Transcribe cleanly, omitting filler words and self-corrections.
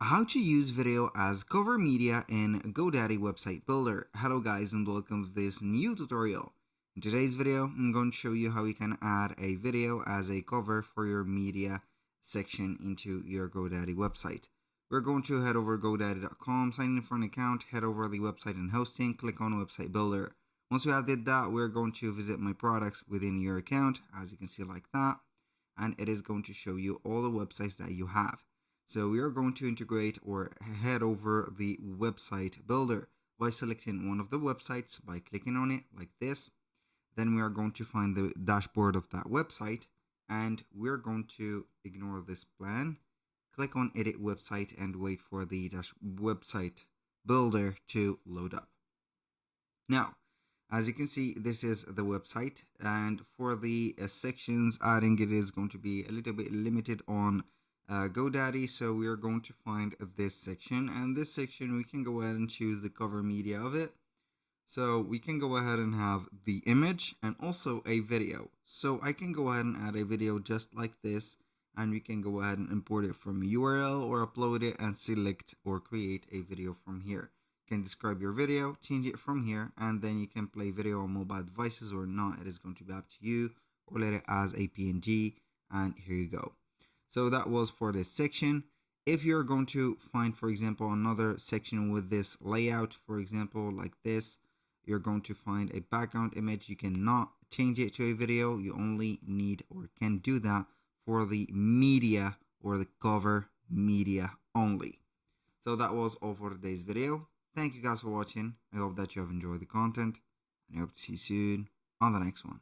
How to use video as cover media in GoDaddy website builder. Hello guys and welcome to this new tutorial. In today's video I'm going to show you how you can add a video as a cover for your media section into your GoDaddy website. We're going to head over to godaddy.com, sign in for an account, head over to the website and hosting, click on website builder. Once we have did that, we're going to visit my products within your account, as you can see like that, and it is going to show you all the websites that you have. So we are going to integrate or head over the website builder by selecting one of the websites by clicking on it like this. Then we are going to find the dashboard of that website and we're going to ignore this plan, click on edit website and wait for the website builder to load up. Now, as you can see, this is the website, and for the sections adding it is going to be a little bit limited on GoDaddy, so we are going to find this section, and this section we can go ahead and choose the cover media of it. So we can go ahead and have the image and also a video. So I can go ahead and add a video just like this, and we can go ahead and import it from a URL or upload it and select or create a video from here. You can describe your video, change it from here, and then you can play video on mobile devices or not. It is going to be up to you, or let it as a PNG, and here you go. So that was for this section. If you're going to find, for example, another section with this layout, for example, like this, you're going to find a background image. You cannot change it to a video. You only need or can do that for the media or the cover media only. So that was all for today's video. Thank you guys for watching. I hope that you have enjoyed the content, and I hope to see you soon on the next one.